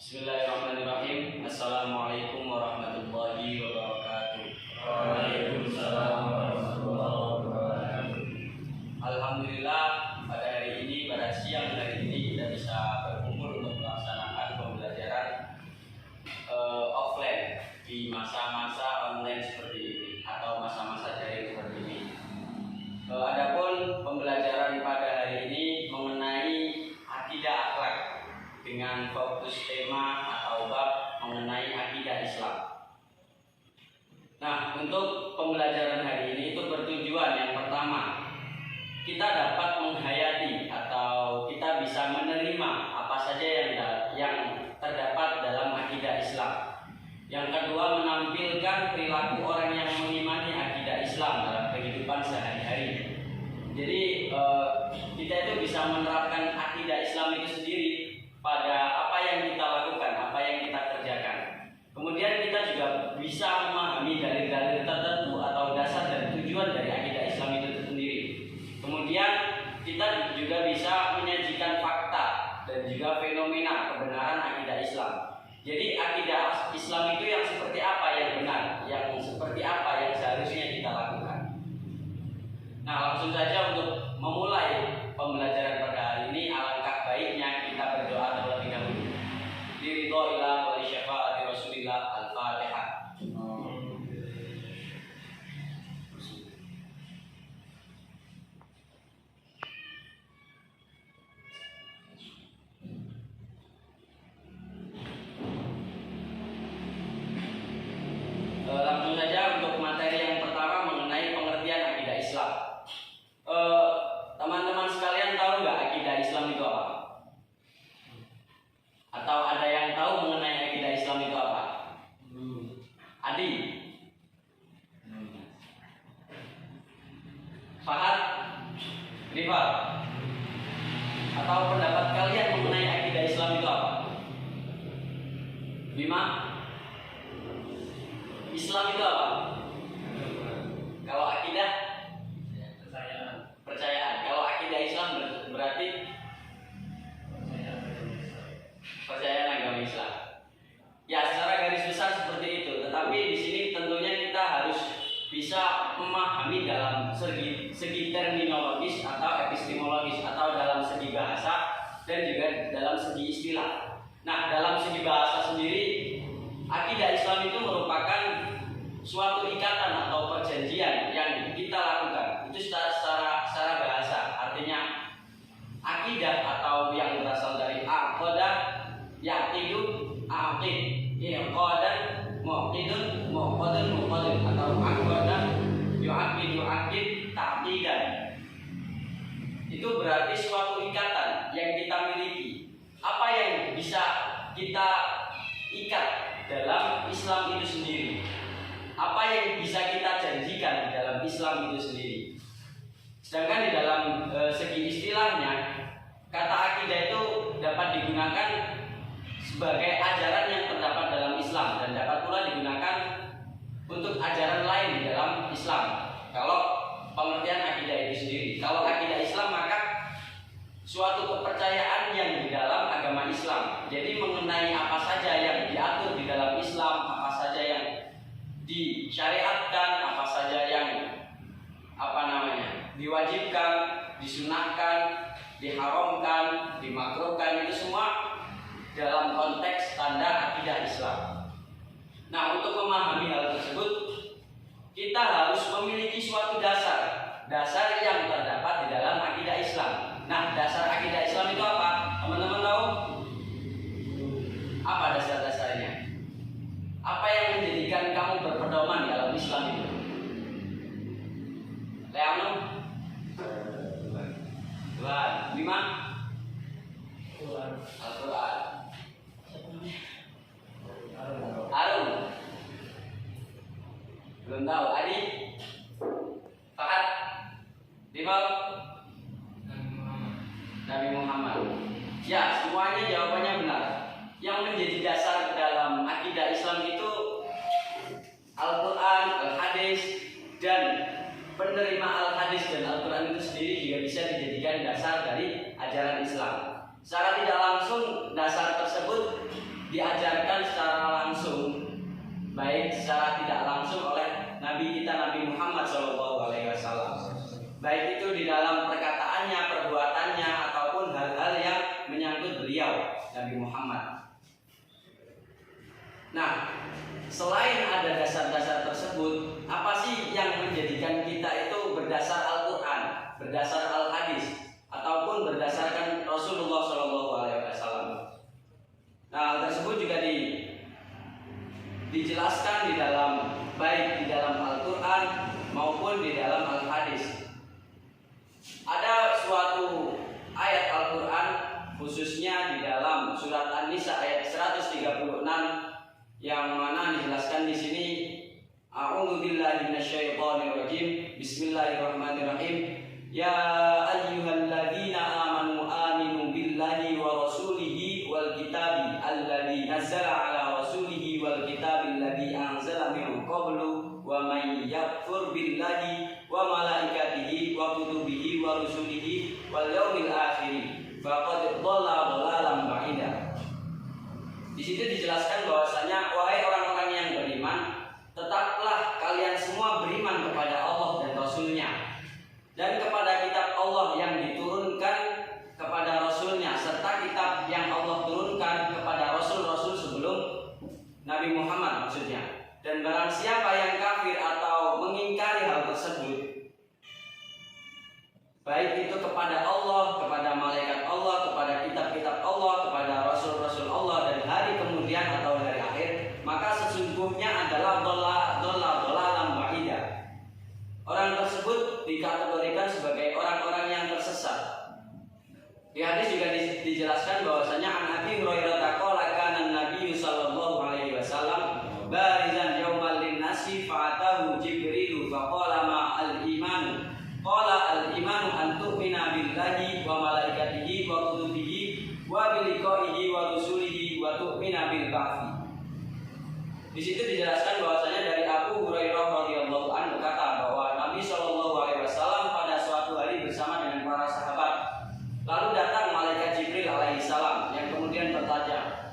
Bismillahirrahmanirrahim. Assalamualaikum warahmatullahi wabarakatuh. Waalaikumsalam warahmatullahi wabarakatuh. Alhamdulillah, pada hari ini, pada siang hari ini kita bisa berkumpul untuk melaksanakan pembelajaran offline di masa-masa online seperti ini atau masa-masa daring seperti ini. Adapun pembelajaran pada hari ini mengenai akidah akhlak dengan fokus tema atau bab mengenai akidah Islam. Nah, untuk pembelajaran hari ini itu bertujuan yang pertama, kita dapat menghayati atau kita bisa menerima apa saja yang terdapat dalam akidah Islam. Yang kedua, menampilkan perilaku orang yang mengimani akidah Islam dalam kehidupan sehari-hari. Jadi kita itu bisa menerapkan akidah Islam itu sendiri pada apa yang kita lakukan, apa yang kita kerjakan. Kemudian kita juga bisa memahami dalil-dalil tertentu atau dasar dan tujuan dari akidah Islam itu sendiri. Kemudian kita juga bisa menyajikan fakta dan juga fenomena kebenaran akidah Islam. Jadi akidah Islam itu yang seperti apa yang benar, yang seperti apa yang seharusnya kita lakukan. Nah, langsung saja untuk memulai pembelajaran pada hari ini, alangkah baiknya kita berdoa terlebih dahulu. Biridhoillah wa li syafaati Rasulillah. Al-Fatihah. Langsung saja untuk materi yang pertama mengenai pengertian akidah Islam. Teman-teman sekalian tahu nggak akidah Islam itu apa? Atau ada yang tahu mengenai akidah Islam itu apa? Adi? Fahad? Rifat? Atau pendapat kalian mengenai akidah Islam itu apa? Bima? Islam itu apa? Kalau akidah? Percayaan. Kalau akidah Islam berarti percayaan agama Islam. Ya, secara garis besar seperti itu. Tetapi di sini tentunya kita harus bisa memahami dalam segi terminologis atau epistemologis atau dalam segi bahasa dan juga dalam segi istilah. Nah, dalam segi bahasa sendiri, akidah Islam itu merupakan suatu ikatan atau perjanjian yang kita lakukan. Itu secara bahasa. Artinya akidah atau yang berasal dari aqadah, yaqidu, aqid, iqadan, muqidun, muqadun, muqadun, atau aqadah, yu'aqidu, aqid, ta'qidan. Itu berarti suatu ikatan yang kita miliki. Apa yang bisa kita ikat dalam Islam itu sendiri? Apa yang bisa kita janjikan di dalam Islam itu sendiri? Sedangkan di dalam segi istilahnya, kata akidah itu dapat digunakan sebagai ajaran yang terdapat dalam Islam dan dapat pula digunakan untuk ajaran lain di dalam Islam. Kalau pengertian akidah itu sendiri, kalau akidah Islam maka suatu kepercayaan yang di dalam agama Islam. Jadi mengenai apa saja yang diatur di dalam Islam, apa saja yang disyariatkan, apa saja yang diwajibkan, disunahkan, diharamkan, dimakruhkan, itu semua dalam konteks standar akidah Islam. Nah, untuk memahami hal tersebut, kita harus memiliki suatu dasar yang terdapat di dalam akidah Islam. Nah, dasar akidah Islam itu apa? Teman-teman tahu? Apa dasar-dasarnya? Apa yang menjadikan kamu berpedoman dalam Islam itu? Leano? Tuhan. Lima? Al-Quran. Arum? Belum tahu. Adi? Fahad? Rival? Nabi Muhammad. Ya, semuanya jawabannya benar. Yang menjadi dasar dalam akidah Islam itu Al-Quran, Al-Hadis, dan penerima Al-Hadis dan Al-Quran itu sendiri juga bisa dijadikan dasar dari ajaran Islam. Secara tidak langsung, dasar tersebut diajarkan secara langsung, baik secara tidak langsung oleh Nabi kita Nabi Muhammad SAW, baik itu di dalam perkataannya, perbuatannya, ataupun hal-hal yang menyangkut beliau Nabi Muhammad. Nah, selain ada dasar-dasar tersebut, apa sih yang menjadikan kita itu berdasar Al-Quran, berdasar Al-Hadis, ataupun berdasarkan Rasulullah SAW? Nah, hal tersebut juga dijelaskan di dalam, baik di dalam Al-Quran maupun di dalam Al-Hadis. Ada suatu ayat Al-Quran, khususnya di dalam surat An-Nisa ayat 136, yang mana dijelaskan di sini, A'udzubillahi minasyaitonirrajim, Bismillahirrahmanirrahim. Ya ayyuhalladzina amanu aminu billahi wa rasulihi wal kitabi alladzi nazzala ala rasulihi wal kitabi alladzi anzala min qablu wa may yakfur billahi wa malaikatihi wa kutubihi wa rusulihi wal yaumil akhir faqad dhalla dhalalan ba'ida. Di situ dijelaskan bahwasanya, wahai orang-orang yang beriman, tetaplah kalian semua beriman kepada Allah dan Rasul-Nya, dan kepada kitab Allah yang diturunkan kepada Rasul-Nya, serta kitab yang Allah turunkan kepada Rasul-Rasul sebelum Nabi Muhammad maksudnya. Dan barang siapa yang kafir atau mengingkari hal tersebut, baik itu kepada Allah, kepada malaikat Allah, kepada kitab-kitab Allah, kepada Rasul-Rasul Allah, dan hari kemudian atau hari akhir, maka sesungguhnya adalah dhalalan ba'ida. Orang tersebut dikategorikan sebagai orang-orang yang tersesat. Di hadis juga dijelaskan bahwasanya an Abi Hurairah qala kana Nabi sallallahu alaihi wasallam barizan yaumal linnasi fa'atahu Jibril faqala ma al-iman. Qala al-imanu an tu'mina billahi wa malaikatihi wa kutubihi wa bi liqa'ihi wa rusulihi wa tu'mina bil ba'thi. Di situ dijelaskan bahwasanya dari Abu Hurairah radhiyallahu anhu kata bahwa Nabi sallallahu alaihi wasallam pada suatu hari bersama dengan para sahabat, lalu datang malaikat Jibril alaihi salam yang kemudian bertanya,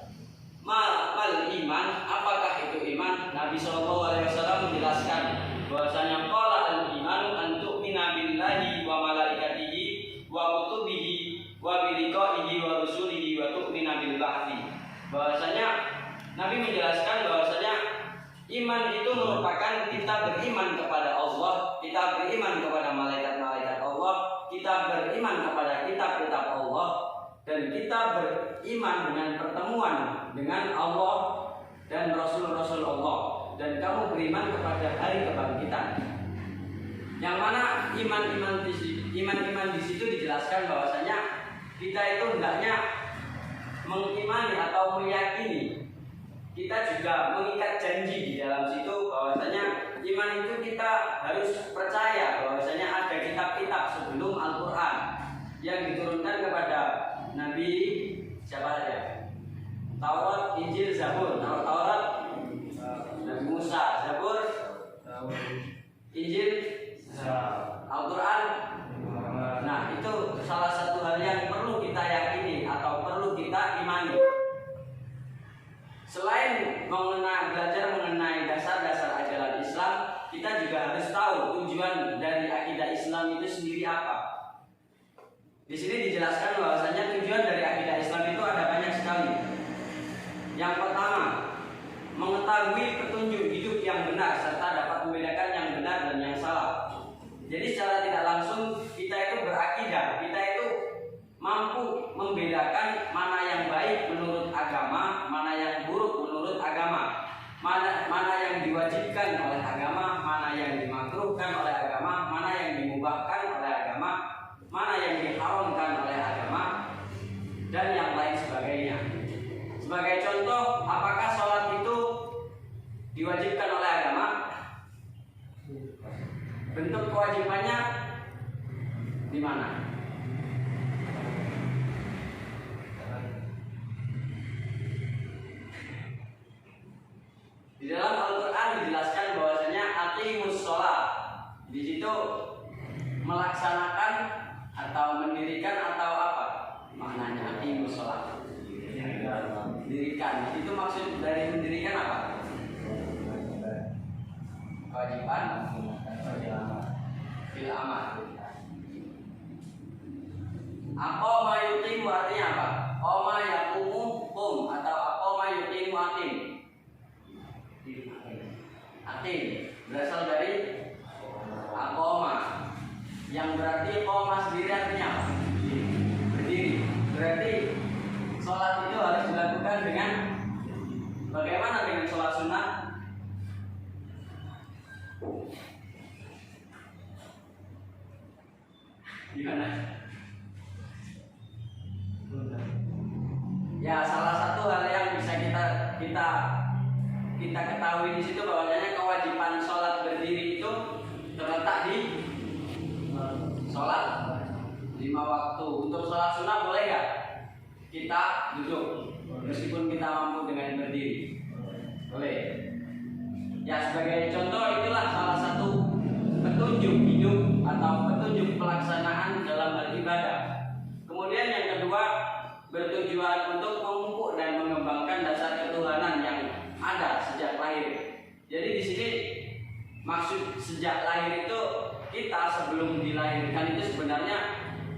mal iman, apakah itu iman? Nabi sallallahu alaihi wasallam menjelaskan bahwasanya qala al-imanu an tu'mina billahi wa malaikatihi wa kutubihi wa bi liqa'ihi wa rusulihi wa tu'mina bil ba'thi. Bahwasanya Nabi menjelaskan bahwasanya iman itu merupakan kita beriman kepada Allah, kita beriman kepada malaikat-malaikat Allah, kita beriman kepada kitab-kitab Allah, dan kita beriman dengan pertemuan dengan Allah dan Rasul-Rasul Allah, dan kamu beriman kepada hari kebangkitan. Yang mana iman-iman di situ dijelaskan bahwasanya kita itu hendaknya mengimani atau meyakini, kita juga mengikat janji di dalam situ bahwasanya iman itu kita harus percaya bahwasanya ada kitab-kitab sebelum Al-Quran yang diturunkan kepada Nabi siapa saja? Taurat, Injil, Zabur. Taurat Nabi Musa, Zabur, Injil, Al-Quran. Nah, itu salah satu hal yang perlu kita yakini atau perlu kita imani. Selain belajar mengenai dasar-dasar ajaran Islam, kita juga harus tahu tujuan dari akidah Islam itu sendiri apa. Di sini dijelaskan bahwasanya tujuan dari akidah Islam itu ada banyak sekali. Yang pertama, mengetahui petunjuk hidup yang benar serta dapat membedakan yang benar dan yang salah. Jadi secara tidak langsung kita itu berakidah, kita itu mampu membedakan mana yang baik menurut agama, mana yang buruk menurut agama, mana yang diwajibkan oleh agama, mana yang dimakruhkan oleh agama, mana yang dimubahkan oleh agama, mana yang diharamkan oleh agama, dan yang lain sebagainya. Sebagai contoh, apakah sholat itu diwajibkan oleh agama? Bentuk kewajibannya di mana? Di dalam Al-Quran dijelaskan bahwasanya aqimus sholat. Di situ melaksanakan atau mendirikan atau apa? Maknanya aqimus sholat. mendirikan. Itu maksud dari mendirikan apa? Kewajiban fil amal. Aqama yuqimu artinya apa? Qama yaqumu qum atau aqama yuqimu aqim. Aqim berasal dari aqama yang berarti qama sendiri artinya apa? Berdiri. Berarti sholat itu harus dilakukan dengan bagaimana dengan sholat sunnah? Gimana? Ya, salah satu hal yang bisa kita ketahui di situ bahwasanya kewajiban sholat berdiri itu terletak di sholat 5 waktu. Untuk sholat sunnah boleh nggak kita duduk meskipun kita mampu dengan berdiri? Boleh. Ya, sebagai contoh itulah salah satu petunjuk hidup atau petunjuk pelaksanaan dalam hal ibadah. Kemudian yang kedua, bertujuan untuk memupuk dan mengembangkan dasar ketuhanan yang ada sejak lahir. Jadi di sini maksud sejak lahir itu kita sebelum dilahirkan itu sebenarnya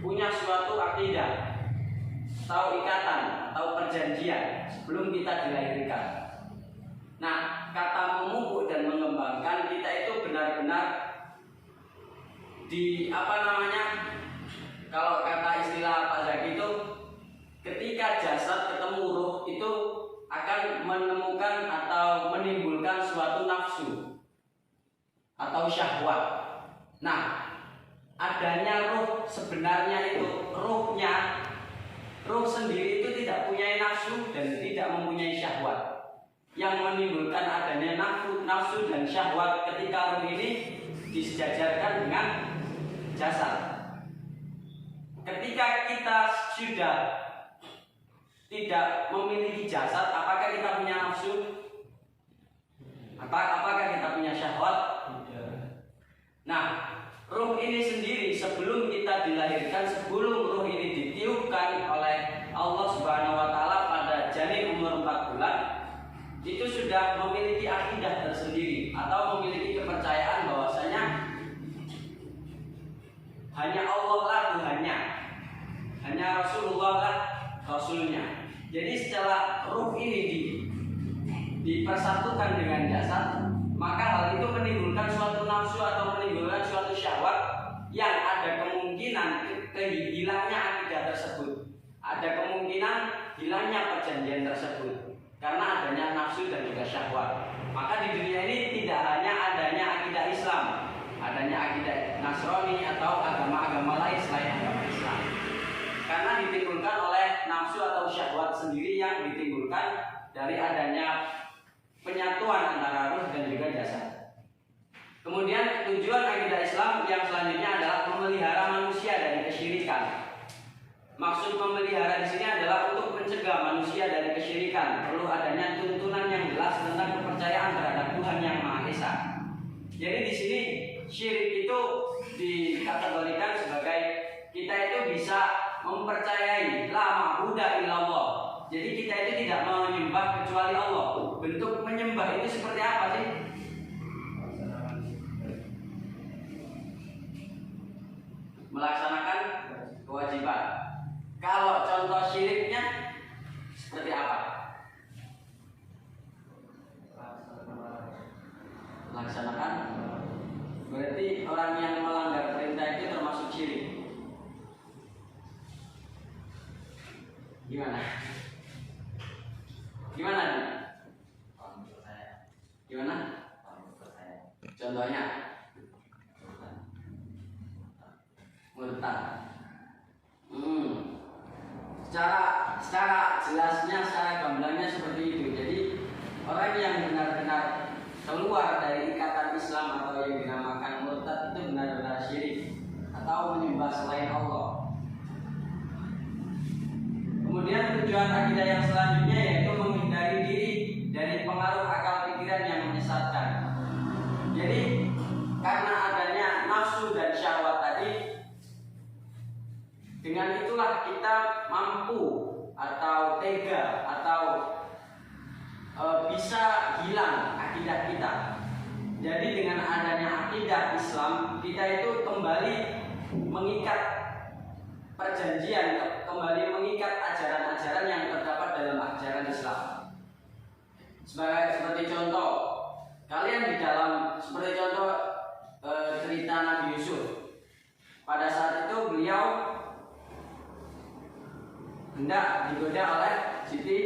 punya suatu akidah atau ikatan atau perjanjian sebelum kita dilahirkan. Nah, kata memupuk dan mengembangkan kita itu benar-benar kalau kata istilah Pak Zaki itu ketika jasad ketemu ruh itu akan menemukan atau menimbulkan suatu nafsu atau syahwat. Nah, adanya ruh sebenarnya itu ruh sendiri itu tidak punya nafsu dan tidak mempunyai syahwat. Yang menimbulkan adanya nafsu dan syahwat ketika ruh ini disejajarkan dengan jasad. Ketika kita sudah tidak memiliki jasad, apakah kita punya nafsu? Apakah kita punya syahwat? Nah, ruh ini sendiri sebelum kita dilahirkan, sebelum ruh ini ditiupkan oleh Allah Subhanahu wa taala pada janin umur 4 bulan, itu sudah memiliki akidah tersendiri atau memiliki kepercayaan bahwasanya hanya Allah lah Tuhannya, hanya Rasulullah lah Rasulnya. Jadi setelah ruh ini dipersatukan dengan jasad, maka hal itu menimbulkan suatu nafsu atau menimbulkan suatu syahwat yang ada kemungkinan hilangnya akidah tersebut, ada kemungkinan hilangnya perjanjian tersebut karena adanya nafsu dan juga syahwat. Maka di dunia ini tidak hanya adanya akidah Islam, adanya akidah Nasrani atau agama-agama lain selain agama Islam, karena ditimbulkan oleh nafsu atau syahwat sendiri yang ditimbulkan dari adanya penyatuan antara ruh dan juga jasad. Kemudian tujuan akidah Islam yang selanjutnya adalah memelihara manusia dari kesyirikan. Maksud memelihara di sini adalah untuk mencegah manusia dari kesyirikan. Perlu adanya tuntunan yang jelas tentang kepercayaan terhadap Tuhan yang Maha Esa. Jadi di sini syirik itu dikategorikan sebagai kita itu bisa mempercayai la ma'buda illallah. Jadi kita itu tidak menyembah kecuali Allah. Bentuk menyembah itu seperti apa sih? Melaksanakan kewajiban. Kalau contoh syiriknya seperti apa? Laksanakan. Berarti orang yang melanggar perintah itu termasuk syirik. Gimana? Gimana nih? Gimana? Contohnya murtad. Secara jelasnya, secara gamblangnya seperti itu. Jadi orang yang benar-benar keluar dari ikatan Islam atau yang dinamakan murtad itu benar-benar syirik atau menyembah selain Allah. Kemudian tujuan akidah yang selanjutnya yaitu menghindari diri dari pengaruh akal pikiran yang menyesatkan. Jadi karena adanya nafsu dan syahwat tadi, dengan itulah kita mampu atau tega atau bisa hilang akidah kita. Jadi dengan adanya akidah Islam, kita itu kembali mengikat perjanjian, kembali mengikat ajaran-ajaran yang terdapat dalam ajaran Islam. Seperti contoh, kalian di dalam seperti contoh cerita Nabi Yusuf. Pada saat itu beliau hendak digoda oleh Siti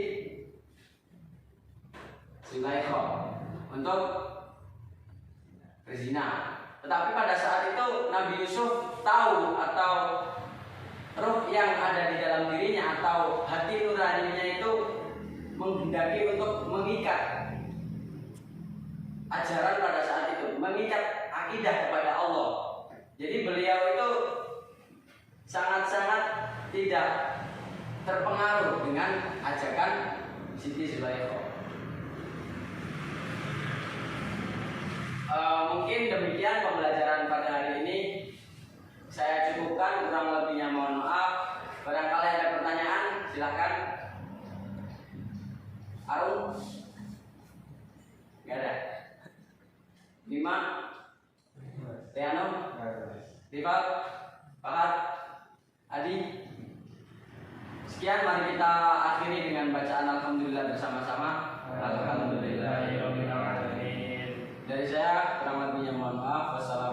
Zulaikha untuk berzina. Tetapi pada saat itu Nabi Yusuf tahu atau roh yang ada di dalam dirinya atau hati nuraninya itu menghendaki untuk mengikat ajaran pada saat itu, mengikat akidah kepada Allah. Jadi beliau itu sangat-sangat tidak terpengaruh dengan ajakan Siti Zulaikha. Mungkin demikian pembelajaran pada hari ini. Saya cukupkan, kurang lebihnya mohon maaf. Barangkali ada pertanyaan, silakan. Arun? Gak ada. Bima? Tiano? Rifat? Fahad? Adi? Sekian, mari kita akhiri dengan bacaan Alhamdulillah bersama-sama. Alhamdulillahirabbil alamin. Dari saya kurang lebihnya mohon maaf. Wassalamualaikum.